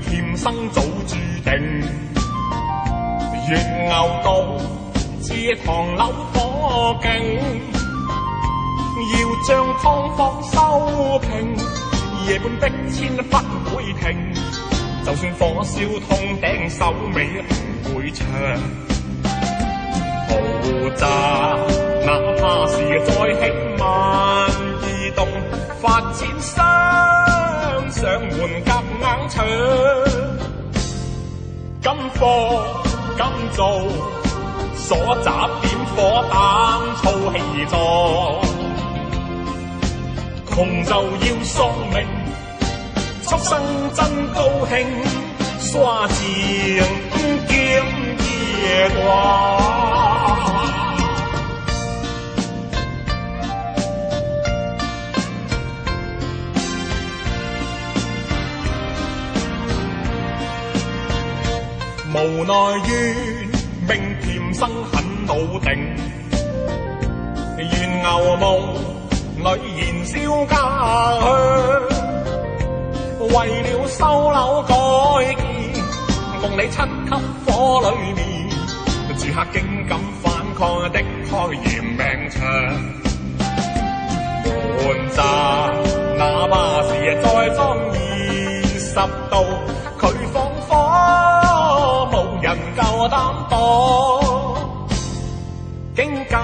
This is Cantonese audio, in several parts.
甜生早注定，越牛道至唐樓火勁，要將湯房收平，夜半逼遷不會停，就算火燒通頂首尾唔會長。豪宅哪怕是再興萬異動，發展商上門夾硬搶，金貨金做，所集點火膽粗氣壯，窮就要喪命，畜生真高興，刷箭劍夜掛。無奈怨命甜生很老定，願牛夢裏燃燒家鄉，為了收樓改建，共你七級火裏面，住客竟敢反抗的開嚴命長。門閘哪怕是再裝20度，佢放火無人夠膽擋，境界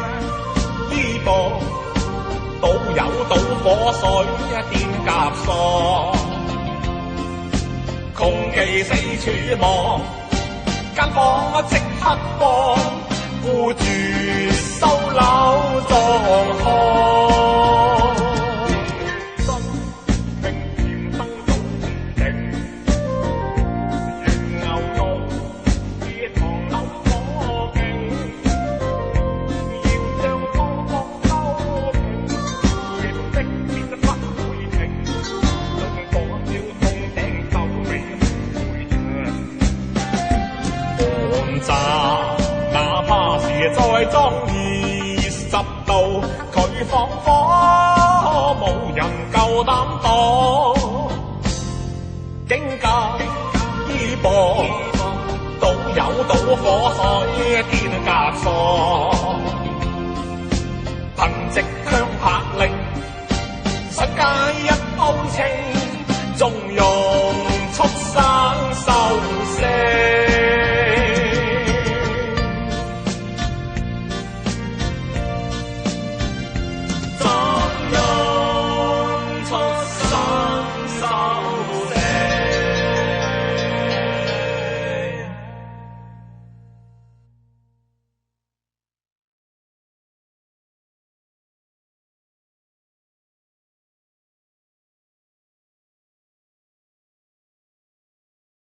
依薄倒有倒火水天夾索，窮其四處望，間房即刻放，顧住收樓裝潢。哪怕是再裝20度，佢放火無人夠膽擋，境界依薄倒有倒火水天夾索，憑直槍拍令世界一鋪清，縱容畜生收聲。